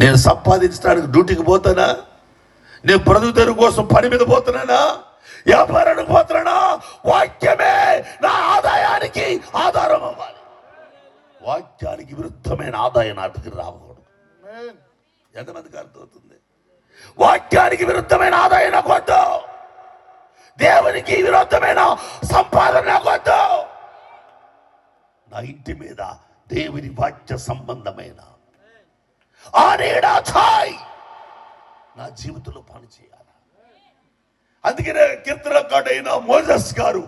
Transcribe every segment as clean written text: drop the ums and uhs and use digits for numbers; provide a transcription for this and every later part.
నేను సంపాదించడానికి డ్యూటీకి పోతానా? నేను బ్రతుకుతెరు కోసం పని మీద పోతున్నానా? వ్యాపారానికి పోతున్నానా? వాక్యమే నా ఆదాయానికి ఆధారం అవ్వాలి. వాక్యానికి విరుద్ధమైన ఆదాయం నాటికి రాకూడదు. ఎంతమందికి అర్థమవుతుంది? వాక్యానికి విరుద్ధమైన ఆదాయం నాకు వద్దు. దేవునికి విరుద్ధమైన సంపాదన నాకు వద్దు. నా ఇంటి మీద దేవుని వాక్య సంబంధమైన ఆ నీడ ఛాయ్ నా జీవితంలో పని చేయాలి. అందుకనే కీర్తనకారుడైన మోజెస్ గారు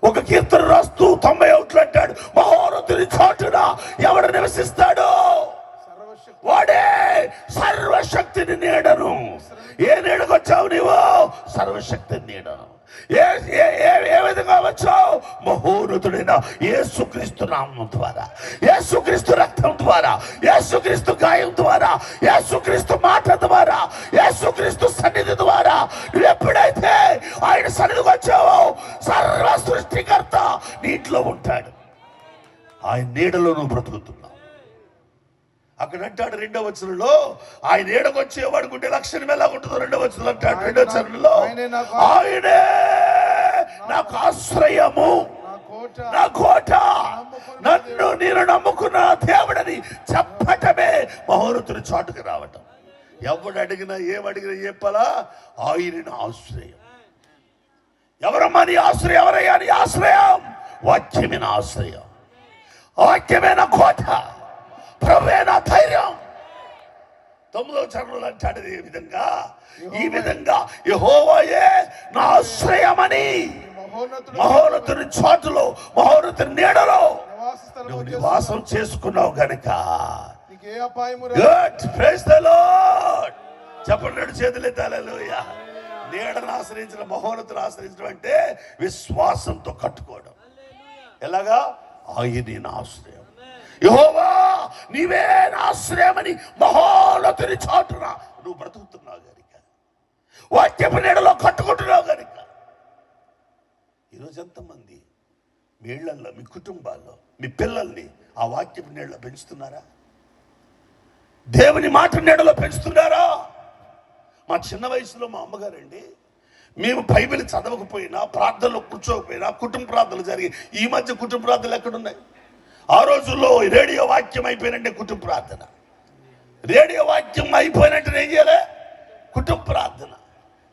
ఒక కీర్తన రాస్తూ 91 అంటాడు, మహోన్నతుని చాటున ఎవడు నివసిస్తాడు? వాడే సర్వశక్తిని నీడను. ఏ నీడకు వచ్చావు నీవు? సర్వశక్తిని నీడను. ఏ విధంగా వచ్చావు? మహోన్నతుడైన యేసుక్రీస్తు నామం ద్వారా, యేసుక్రీస్తు రక్తం ద్వారా, యేసుక్రీస్తు గాయం ద్వారా, యేసుక్రీస్తు మాట ద్వారా, యేసుక్రీస్తు సన్నిధి ద్వారా నువ్వు ఎప్పుడైతే ఆయన సన్నిధికి వచ్చావో సర్వ సృష్టికర్త నీటిలో ఉంటాడు. ఆయన నీడలో నువ్వు బ్రతుకుతున్నావు. అక్కడ అంటాడు 2వ వచనంలో, ఆయన ఏడకు వచ్చేవాడు గుండె లక్షణం ఎలా ఉంటుందో 2వ వచనంలో అంటాడు. 2వ వచనంలో ఆయనే నాకు ఆశ్రయము, నా కోట, నన్ను నేను నమ్ముకున్న దేవుడని చెప్పటమే మహోన్నతుని చాటుకు రావటం. ఎవడు అడిగినా ఏమడిగినా చెప్పాలా? ఆయన నా ఆశ్రయం. ఎవరమ్మా నీ ఆశ్రయం? ఎవరయ్యా నీ ఆశ్రయం? వాక్యమే నా ఆశ్రయం, వాక్యమే నా కోట, ప్రభువే నా ధైర్యం. 9వ చరణంలో అంటాడు ఈ విధంగా యెహోవాయే నా ఆశ్రయమని మహోన్నతుని చాటులో, మహోన్నతుని నీడలో నువ్వు నివాసం చేసుకున్నావు గనుక చెప్పండి, చేతులెత్తి హల్లెలూయా. నీడను ఆశ్రయించిన, మహోన్నతుని ఆశ్రయించడం అంటే విశ్వాసంతో కట్టుకోవడం. ఎలాగా? ఆయనే నా ఆశ్రయం. యెహోవా నీవే నా ఆశ్రయమని మహోన్నతుని చాటున నువ్వు బ్రతుకుతున్నావు గనుక, వాక్యపు నీడలో కట్టుకుంటున్నావు గనుక. ఈరోజు ఎంతమంది మీ ఇళ్లలో, మీ కుటుంబాల్లో మీ పిల్లల్ని ఆ వాక్యపు నీడలో పెంచుతున్నారా? దేవుని మాట నీడలో పెంచుతున్నారా? మా చిన్న వయసులో మా అమ్మగారండి, మేము బైబిల్ చదవకపోయినా, ప్రార్థనలో కూర్చోకపోయినా, కుటుంబ ప్రార్థనలు జరిగి, ఈ మధ్య కుటుంబ ప్రార్థనలు ఎక్కడున్నాయి? ఆ రోజుల్లో రేడియో వాక్యం అయిపోయినంటే కుటుంబ ప్రార్థన, రేడియో వాక్యం అయిపోయినట్టు ఏం చేయాలి? కుటుంబ ప్రార్థన.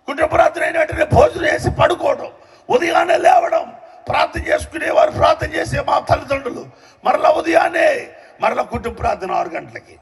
కుటుంబ ప్రార్థన అయినట్టు భోజనం చేసి పడుకోవడం, ఉదయాన్నే లేవడం, ప్రార్థన చేసుకునేవారు, ప్రార్థన చేసే మా తల్లిదండ్రులు, మరలా ఉదయాన్నే మరలా కుటుంబ ప్రార్థన 6 గంటలకి.